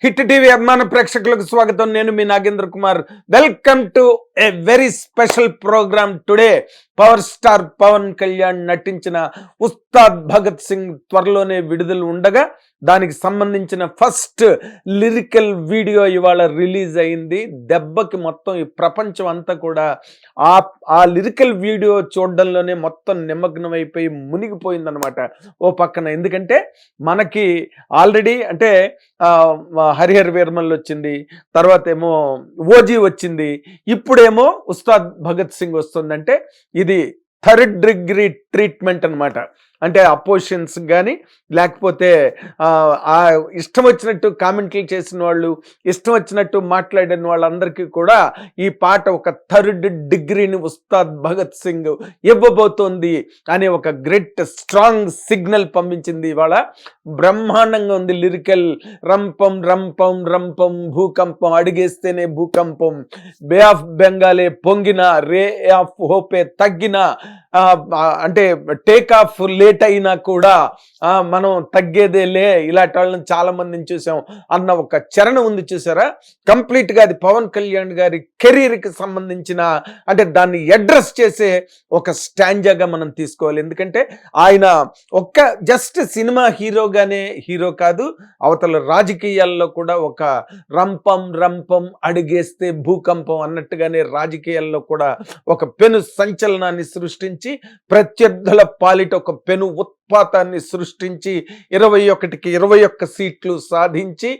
Hit TV అభిమాన ప్రేక్షకులకు స్వాగతం. నేను మీ Nagendra Kumar. Welcome to a very special program today. Power star Pawan Kalyan నటించిన ఉస్తాద్ భగత్ సింగ్ త్వరలోనే విడుదల ఉండగా దానికి సంబంధించిన ఫస్ట్ లిరికల్ వీడియో ఇవాళ రిలీజ్ అయింది. దెబ్బకి మొత్తం ఈ ప్రపంచం అంతా కూడా ఆ లిరికల్ వీడియో చూడడంలోనే మొత్తం నిమగ్నం అయిపోయి మునిగిపోయిందనమాట ఓ పక్కన. ఎందుకంటే మనకి ఆల్రెడీ అంటే హరిహర వీరమల్ వచ్చింది, తర్వాత ఏమో ఓజీ వచ్చింది, ఇప్పుడేమో ఉస్తాద్ భగత్ సింగ్ వస్తుందంటే ఇది థర్డ్ డిగ్రీ ట్రీట్మెంట్ అనమాట. అంటే అపోజిషన్స్ కానీ లేకపోతే ఇష్టం వచ్చినట్టు కామెంట్లు చేసిన వాళ్ళు, ఇష్టం వచ్చినట్టు మాట్లాడిన వాళ్ళందరికీ కూడా ఈ పాట ఒక థర్డ్ డిగ్రీని ఉస్తాద్ భగత్ సింగ్ ఇవ్వబోతోంది అనే ఒక గ్రేట్ స్ట్రాంగ్ సిగ్నల్ పంపించింది. ఇవాళ బ్రహ్మాండంగా ఉంది లిరికల్. రంపం రంపం రంపం భూకంపం, అడిగేస్తేనే భూకంపం, బే ఆఫ్ బెంగాలే పొంగిన, రే ఆఫ్ హోపే తగ్గిన, అంటే టేక్ ఆఫ్ లేట్ అయినా కూడా మనం తగ్గేదేలే, ఇలాంటి వాళ్ళని చాలా మందిని చూసాం అన్న ఒక చరణం ఉంది చూసారా. కంప్లీట్ గా అది పవన్ కళ్యాణ్ గారి కెరీర్ కి సంబంధించిన, అంటే దాన్ని అడ్రస్ చేసే ఒక స్టాంజాగా మనం తీసుకోవాలి. ఎందుకంటే ఆయన ఒక్క జస్ట్ సినిమా హీరోగానే హీరో కాదు, అవతల రాజకీయాల్లో కూడా ఒక రంపం రంపం అడిగేస్తే భూకంపం అన్నట్టుగానే రాజకీయాల్లో కూడా ఒక పెను సంచలనాన్ని సృష్టించి ప్రత్యర్థుల పాలిట ఒక పెను ఉత్పాతాన్ని సృష్టించి 21కి 21 సీట్లు సాధించి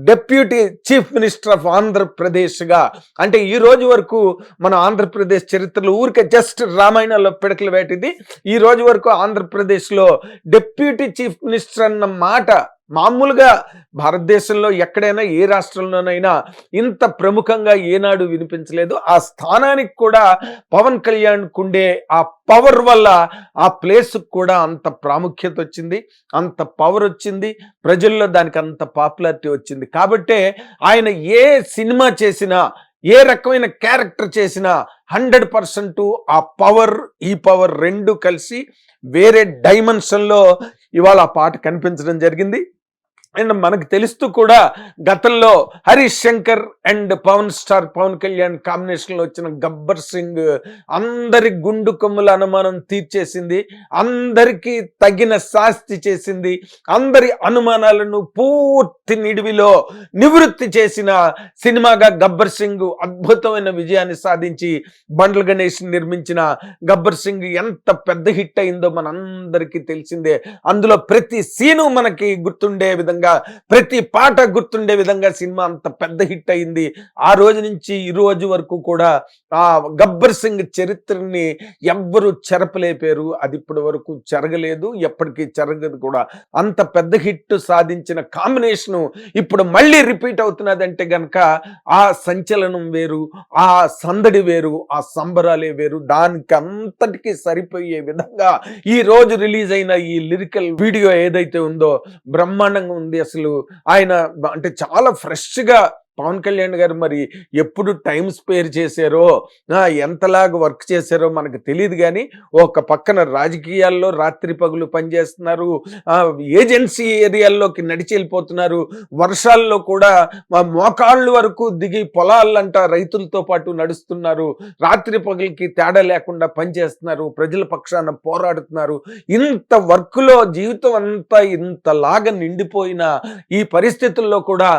డెప్యూటీ చీఫ్ మినిస్టర్ ఆఫ్ ఆంధ్రప్రదేశ్గా, అంటే ఈ రోజు వరకు మన ఆంధ్రప్రదేశ్ చరిత్రలో ఊరికే జస్ట్ రామాయణంలో పిడకలు వేటిది. ఈ రోజు వరకు ఆంధ్రప్రదేశ్లో డెప్యూటీ చీఫ్ మినిస్టర్ అన్న మాట మామూలుగా భారతదేశంలో ఎక్కడైనా ఏ రాష్ట్రంలోనైనా ఇంత ప్రముఖంగా ఏనాడు వినిపించలేదు. ఆ స్థానానికి కూడా పవన్ కళ్యాణ్ కుండే ఆ పవర్ వల్ల ఆ ప్లేస్ కూడా అంత ప్రాముఖ్యత వచ్చింది, అంత పవర్ వచ్చింది, ప్రజల్లో దానికి అంత పాపులారిటీ వచ్చింది. కాబట్టే ఆయన ఏ సినిమా చేసినా, ఏ రకమైన క్యారెక్టర్ చేసినా 100% ఆ పవర్ ఈ పవర్ రెండు కలిసి వేరే డైమెన్షన్లో ఇవాళ ఆ పాట కనిపించడం జరిగింది. అండ్ మనకు తెలుస్తూ కూడా గతంలో హరీష్ శంకర్ అండ్ పవన్ కళ్యాణ్ కాంబినేషన్లో వచ్చిన గబ్బర్ సింగ్ అందరి గుండు కొమ్ముల అనుమానం తీర్చేసింది, అందరికీ తగిన శాస్తి చేసింది, అందరి అనుమానాలను పూర్తి నిడివిలో నివృత్తి చేసిన సినిమాగా గబ్బర్ సింగ్ అద్భుతమైన విజయాన్ని సాధించి బండ్ల గణేష్ నిర్మించిన గబ్బర్ సింగ్ ఎంత పెద్ద హిట్ అయిందో మనందరికీ తెలిసిందే. అందులో ప్రతి సీను మనకి గుర్తుండే విధంగా, ప్రతి పాట గుర్తుండే విధంగా సినిమా అంత పెద్ద హిట్ అయింది. ఆ రోజు నుంచి ఈ రోజు వరకు కూడా ఆ గబ్బర్ సింగ్ చరిత్రని ఎవ్వరూ చెరపలేపారు. అది ఇప్పటి వరకు జరగలేదు, ఎప్పటికీ జరగదు కూడా. అంత పెద్ద హిట్ సాధించిన కాంబినేషను ఇప్పుడు మళ్ళీ రిపీట్ అవుతున్నదంటే గనక ఆ సంచలనం వేరు, ఆ సందడి వేరు, ఆ సంబరాలే వేరు. దానికి అంతటికీ సరిపోయే విధంగా ఈ రోజు రిలీజ్ అయిన ఈ లిరికల్ వీడియో ఏదైతే ఉందో బ్రహ్మాండంగా ఉంది. అసలు ఆయన అంటే చాలా ఫ్రెష్గా పవన్ కళ్యాణ్ గారు మరి ఎప్పుడు టైం స్పేర్ చేశారో, ఎంతలాగా వర్క్ చేశారో మనకు తెలియదు. కానీ ఒక పక్కన రాజకీయాల్లో రాత్రి పగులు పనిచేస్తున్నారు, ఏజెన్సీ ఏరియాల్లోకి నడిచి వెళ్ళిపోతున్నారు, వర్షాల్లో కూడా మోకాళ్ళ వరకు దిగి పొలాలంట రైతులతో పాటు నడుస్తున్నారు, రాత్రి పగులకి తేడా లేకుండా పనిచేస్తున్నారు, ప్రజల పక్షాన పోరాడుతున్నారు. ఇంత వర్క్లో జీవితం అంతా ఇంతలాగా నిండిపోయిన ఈ పరిస్థితుల్లో కూడా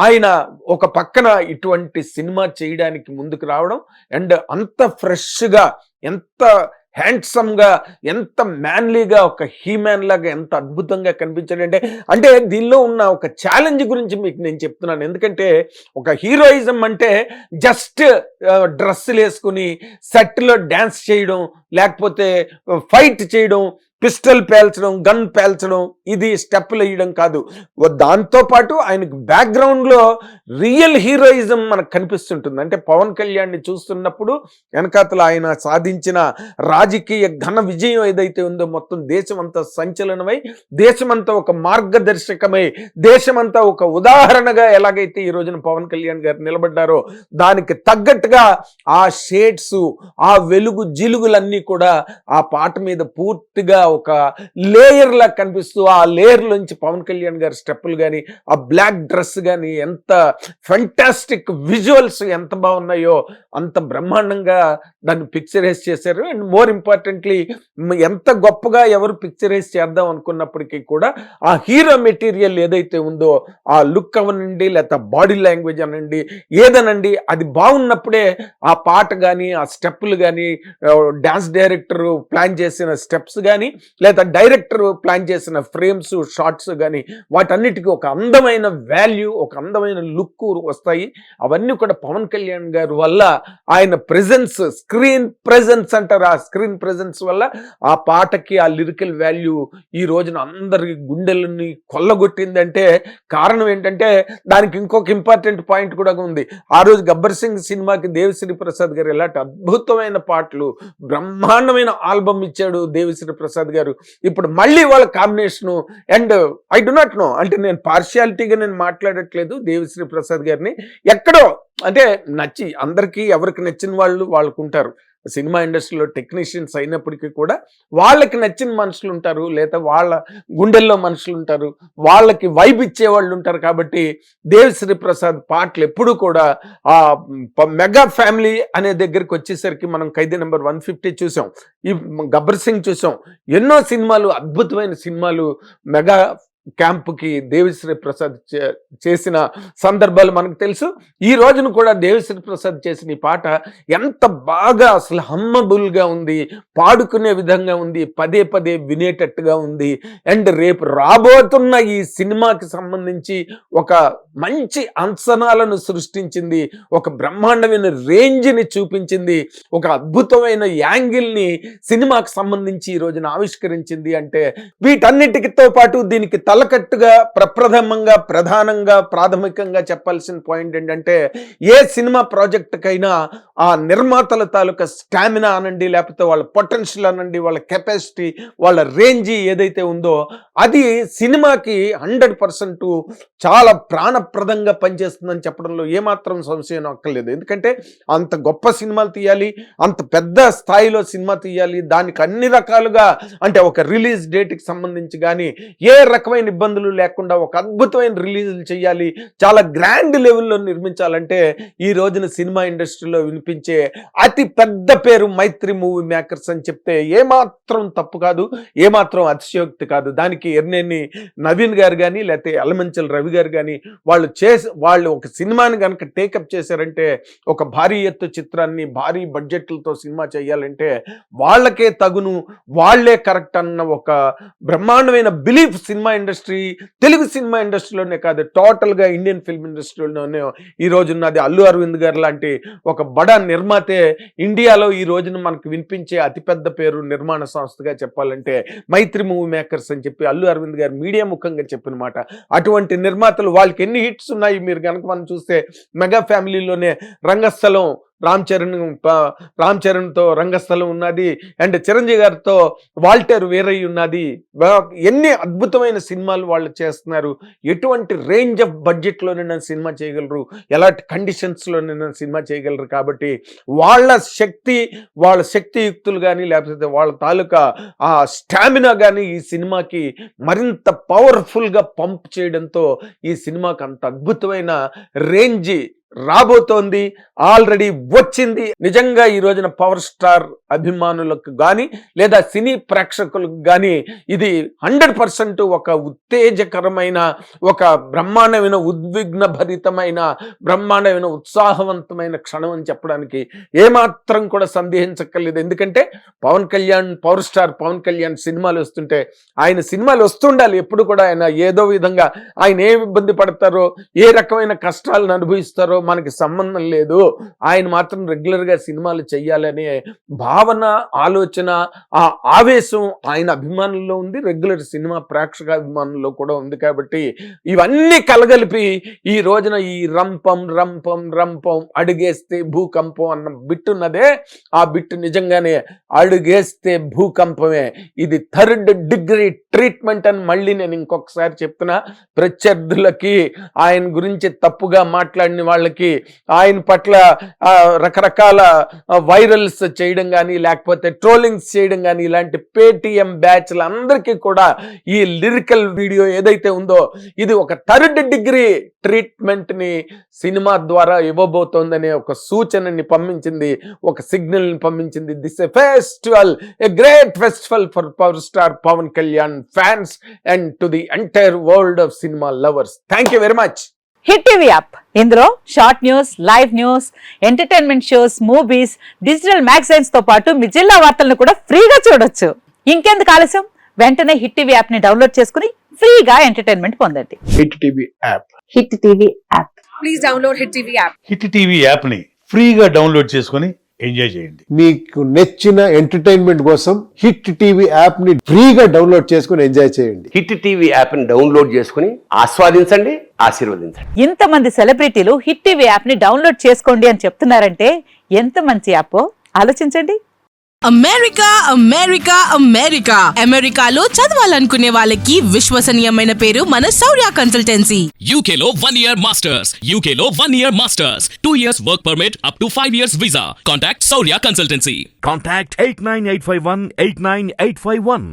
ఆయన ఒక పక్కన ఇటువంటి సినిమా చేయడానికి ముందుకు రావడం, అండ్ అంత ఫ్రెష్గా, ఎంత హ్యాండ్సమ్గా, ఎంత మ్యాన్లీగా, ఒక హీమ్యాన్ లాగా ఎంత అద్భుతంగా కనిపించాడంటే, అంటే దీనిలో ఉన్న ఒక ఛాలెంజ్ గురించి మీకు నేను చెప్తున్నాను. ఎందుకంటే ఒక హీరోయిజం అంటే జస్ట్ డ్రెస్సులు వేసుకుని సెట్లో డ్యాన్స్ చేయడం, లేకపోతే ఫైట్ చేయడం, పిస్టల్ పేల్చడం, గన్ పేల్చడం, ఇది స్టెప్పులు వేయడం కాదు. దాంతోపాటు ఆయనకు బ్యాక్గ్రౌండ్లో రియల్ హీరోయిజం మనకు కనిపిస్తుంటుంది. అంటే పవన్ కళ్యాణ్ని చూస్తున్నప్పుడు వెనకాతల ఆయన సాధించిన రాజకీయ ఘన విజయం ఏదైతే ఉందో మొత్తం దేశమంతా సంచలనమై, దేశమంతా ఒక మార్గదర్శకమై, దేశమంతా ఒక ఉదాహరణగా ఎలాగైతే ఈ రోజున పవన్ కళ్యాణ్ గారు నిలబడ్డారో దానికి తగ్గట్టుగా ఆ షేడ్స్, ఆ వెలుగు జిలుగులన్నీ కూడా ఆ పాట మీద పూర్తిగా ఒక లేయర్ లా కనిపిస్తూ ఆ లేయర్ నుంచి పవన్ కళ్యాణ్ గారి స్టెప్పులు కానీ ఆ బ్లాక్ డ్రెస్ కానీ ఎంత ఫెంటాస్టిక్ విజువల్స్ ఎంత బాగున్నాయో అంత బ్రహ్మాండంగా దాన్ని పిక్చరైజ్ చేశారు. అండ్ మోర్ ఇంపార్టెంట్లీ ఎంత గొప్పగా ఎవరు పిక్చరైజ్ చేద్దాం అనుకున్నప్పటికీ కూడా ఆ హీరో మెటీరియల్ ఏదైతే ఉందో ఆ లుక్ అవనండి లేకపోతే బాడీ లాంగ్వేజ్ అనండి ఏదనండి అది బాగున్నప్పుడే ఆ పాట కానీ ఆ స్టెప్పులు కానీ డాన్స్ డైరెక్టర్ ప్లాన్ చేసిన స్టెప్స్ కానీ లేదా డైరెక్టర్ ప్లాన్ చేసిన ఫ్రేమ్స్ షార్ట్స్ కానీ వాటన్నిటికీ ఒక అందమైన వాల్యూ ఒక అందమైన లుక్ వస్తాయి. అవన్నీ కూడా పవన్ కళ్యాణ్ గారి వల్ల ఆయన ప్రెజెన్స్ స్క్రీన్ ప్రెజెన్స్ అంటారు, ఆ స్క్రీన్ ప్రెజెన్స్ వల్ల ఆ పాటకి ఆ లిరికల్ వాల్యూ ఈ రోజున అందరి గుండెలని కొల్లగొట్టిందంటే కారణం ఏంటంటే దానికి ఇంకొక ఇంపార్టెంట్ పాయింట్ కూడా ఉంది. ఆ రోజు గబ్బర్ సింగ్ సినిమాకి దేవిశ్రీ ప్రసాద్ గారు ఎలాంటి అద్భుతమైన పాటలు బ్రహ్మాండమైన ఆల్బమ్ ఇచ్చాడు దేవిశ్రీ ప్రసాద్ గారు. ఇప్పుడు మళ్ళీ వాళ్ళ combination and I do not know అంటే నేను పార్షియాలిటీగా నేను మాట్లాడట్లేదు దేవిశ్రీ ప్రసాద్ గారిని, ఎక్కడో అంటే నచ్చి అందరికీ ఎవరికి నచ్చిన వాళ్ళు వాళ్ళకు ఉంటారు. సినిమా ఇండస్ట్రీలో టెక్నీషియన్స్ అయినప్పటికీ కూడా వాళ్ళకి నచ్చిన మనుషులు ఉంటారు, లేదా వాళ్ళ గుండెల్లో మనుషులు ఉంటారు, వాళ్ళకి వైబ్ ఇచ్చే వాళ్ళు ఉంటారు. కాబట్టి దేవిశ్రీ ప్రసాద్ పాటలు ఎప్పుడు కూడా ఆ మెగా ఫ్యామిలీ అనే దగ్గరికి వచ్చేసరికి మనం ఖైదీ నెంబర్ 150 చూసాం, ఈ గబ్బర్ సింగ్ చూసాం, ఎన్నో సినిమాలు అద్భుతమైన సినిమాలు మెగా క్యాంపుకి దేవిశ్రీ ప్రసాద్ చేసిన సందర్భాలు మనకు తెలుసు. ఈ రోజున కూడా దేవిశ్రీ ప్రసాద్ చేసిన ఈ పాట ఎంత బాగా అసలు హమ్మబుల్గా ఉంది, పాడుకునే విధంగా ఉంది, పదే పదే వినేటట్టుగా ఉంది. అండ్ రేపు రాబోతున్న ఈ సినిమాకి సంబంధించి ఒక మంచి అంచనాలను సృష్టించింది, ఒక బ్రహ్మాండమైన రేంజ్ని చూపించింది, ఒక అద్భుతమైన యాంగిల్ని సినిమాకి సంబంధించి ఈ రోజున ఆవిష్కరించింది. అంటే వీటన్నిటితో పాటు దీనికి తలకట్టుగా ప్రప్రథమంగా ప్రధానంగా ప్రాథమికంగా చెప్పాల్సిన పాయింట్ ఏంటంటే ఏ సినిమా ప్రాజెక్టుకైనా ఆ నిర్మాతల తాలూకా స్టామినా అనండి, లేకపోతే వాళ్ళ పొటెన్షియల్ అనండి, వాళ్ళ కెపాసిటీ, వాళ్ళ రేంజ్ ఏదైతే ఉందో అది సినిమాకి 100% చాలా ప్రాణప్రదంగా పనిచేస్తుందని చెప్పడంలో ఏమాత్రం సంశయం అక్కర్లేదు. ఎందుకంటే అంత గొప్ప సినిమాలు తీయాలి, అంత పెద్ద స్థాయిలో సినిమా తీయాలి, దానికి అన్ని రకాలుగా అంటే ఒక రిలీజ్ డేట్కి సంబంధించి కానీ ఏ రకమైన ఇబ్బందులు లేకుండా ఒక అద్భుతమైన రిలీజులు చేయాలి, చాలా గ్రాండ్ లెవెల్లో నిర్మించాలంటే ఈ రోజున సినిమా ఇండస్ట్రీలో వినిపించే అతి పెద్ద పేరు మైత్రి మూవీ మేకర్స్ అని చెప్తే ఏమాత్రం తప్పు కాదు, ఏమాత్రం అతిశయోక్తి కాదు. దానికి ఎర్నేని నవీన్ గారు కానీ లేకపోతే ఎలమంచల్ రవి గారు కానీ వాళ్ళు ఒక సినిమాని కనుక టేకప్ చేశారంటే ఒక భారీ ఎత్తు చిత్రాన్ని భారీ బడ్జెట్లతో సినిమా చేయాలంటే వాళ్ళకే తగును, వాళ్లే కరెక్ట్ అన్న ఒక బ్రహ్మాండమైన belief cinema industry, Telugu cinema ఇండస్ట్రీలోనే కాదు టోటల్గా ఇండియన్ ఫిల్మ్ ఇండస్ట్రీలోనే ఈ రోజున్నది. అల్లు అరవింద్ గారు లాంటి ఒక బడా నిర్మాతే ఇండియాలో ఈ రోజున మనకు వినిపించే అతిపెద్ద పేరు నిర్మాణ సంస్థగా చెప్పాలంటే మైత్రి మూవీ మేకర్స్ అని చెప్పి అల్లు అరవింద్ గారు మీడియా ముఖంగా చెప్పిన మాట. అటువంటి నిర్మాతలు వాళ్ళకి ఎన్ని హిట్స్ ఉన్నాయి మీరు కనుక మనం చూస్తే మెగా ఫ్యామిలీలోనే రంగస్థలం రామ్ చరణ్తో రంగస్థలం ఉన్నది, అండ్ చిరంజీవి గారితో వాల్టర్ వీరయ్య ఉన్నది. ఎన్ని అద్భుతమైన సినిమాలు వాళ్ళు చేస్తున్నారు, ఎటువంటి రేంజ్ ఆఫ్ బడ్జెట్లోనైనా సినిమా చేయగలరు, ఎలాంటి కండిషన్స్లోనైనా సినిమా చేయగలరు. కాబట్టి వాళ్ళ శక్తియుక్తులు కానీ లేకపోతే వాళ్ళ తాలూకా ఆ స్టామినా కానీ ఈ సినిమాకి మరింత పవర్ఫుల్గా పంప్ చేయడంతో ఈ సినిమాకి అంత అద్భుతమైన రేంజ్ రాబోతోంది, ఆల్రెడీ వచ్చింది. నిజంగా ఈ రోజున పవర్ స్టార్ అభిమానులకు కానీ లేదా సినీ ప్రేక్షకులకు కానీ ఇది 100% ఒక ఉత్తేజకరమైన ఒక బ్రహ్మాండమైన ఉద్విగ్న భరితమైన బ్రహ్మాండమైన ఉత్సాహవంతమైన క్షణం అని చెప్పడానికి ఏమాత్రం కూడా సందేహించక్కర్లేదు. ఎందుకంటే పవర్ స్టార్ పవన్ కళ్యాణ్ సినిమాలు వస్తుంటే ఆయన సినిమాలు వస్తుండాలి ఎప్పుడు కూడా. ఆయన ఏదో విధంగా ఆయన ఏ ఇబ్బంది పడతారో ఏ రకమైన కష్టాలను అనుభవిస్తారో మనకి సంబంధం లేదు, ఆయన మాత్రం రెగ్యులర్గా సినిమాలు చెయ్యాలనే భావన ఆలోచన ఆ ఆవేశం ఆయన అభిమానుల్లో ఉంది, రెగ్యులర్ సినిమా ప్రేక్షక అభిమానుల్లో కూడా ఉంది. కాబట్టి ఇవన్నీ కలగలిపి ఈ రోజున ఈ రంపం రంపం రంపం అడుగేస్తే భూకంపం అన్న బిట్టు ఉన్నదే, ఆ బిట్టు నిజంగానే అడుగేస్తే భూకంపమే. ఇది 3rd డిగ్రీ ట్రీట్మెంట్ అని మళ్ళీ నేను ఇంకొకసారి చెప్తున్నా. ప్రత్యర్థులకి ఆయన గురించి తప్పుగా మాట్లాడిన వాళ్ళకి వాళ్ళకి ఆయన పట్ల రకరకాల వైరల్స్ చేయడం కానీ లేకపోతే ట్రోలింగ్స్ చేయడం కానీ ఇలాంటి పేటిఎం బ్యాచ్ల అందరికీ కూడా ఈ లిరికల్ వీడియో ఏదైతే ఉందో ఇది ఒక 3rd డిగ్రీ ట్రీట్మెంట్ని సినిమా ద్వారా ఇవ్వబోతోందనే ఒక సూచనని పంపించింది, ఒక సిగ్నల్ని పంపించింది. This a festival, a great festival for power star Pawan Kalyan fans and to the entire world of cinema lovers. Thank you very much. Hit TV app, ఇందులో short news, live news, entertainment shows, movies, digital magazines తో పాటు మీ జిల్లా వార్తలను కూడా ఫ్రీగా చూడొచ్చు. ఇంకెందుకు ఆలస్యం, వెంటనే హిట్ టీవీ యాప్ ని డౌన్లోడ్ చేసుకుని ఫ్రీగా ఎంటర్టైన్మెంట్ పొందండి. Hit TV app. Hit TV app. Please download hit TV app. Hit TV app ని ఫ్రీగా డౌన్లోడ్ చేసుకుని ఎంజాయ్ చేయండి. మీకు నచ్చిన ఎంటర్టైన్మెంట్ కోసం హిట్ టీవీ యాప్ ని ఫ్రీగా డౌన్లోడ్ చేసుకుని ఎంజాయ్ చేయండి. హిట్ టీవీ యాప్ ని డౌన్లోడ్ చేసుకుని ఆస్వాదించండి, ఆశీర్వదించండి. ఇంతమంది సెలబ్రిటీలు హిట్ టీవీ యాప్ ని డౌన్లోడ్ చేసుకోండి అని చెప్తున్నారంటే ఎంత మంచి యాప్ ఆలోచించండి. అమెరికా అమెరికా అమెరికా అమెరికాలో చదవాలనుకునే వాళ్ళకి విశ్వసనీయమైన పేరు మన శౌర్య కన్సల్టెన్సీ. UK లో 1 year masters. UK లో 1 year masters. 2 years work permit up to 5 years visa. Contact Saurya Consultancy. Contact 89851 89851.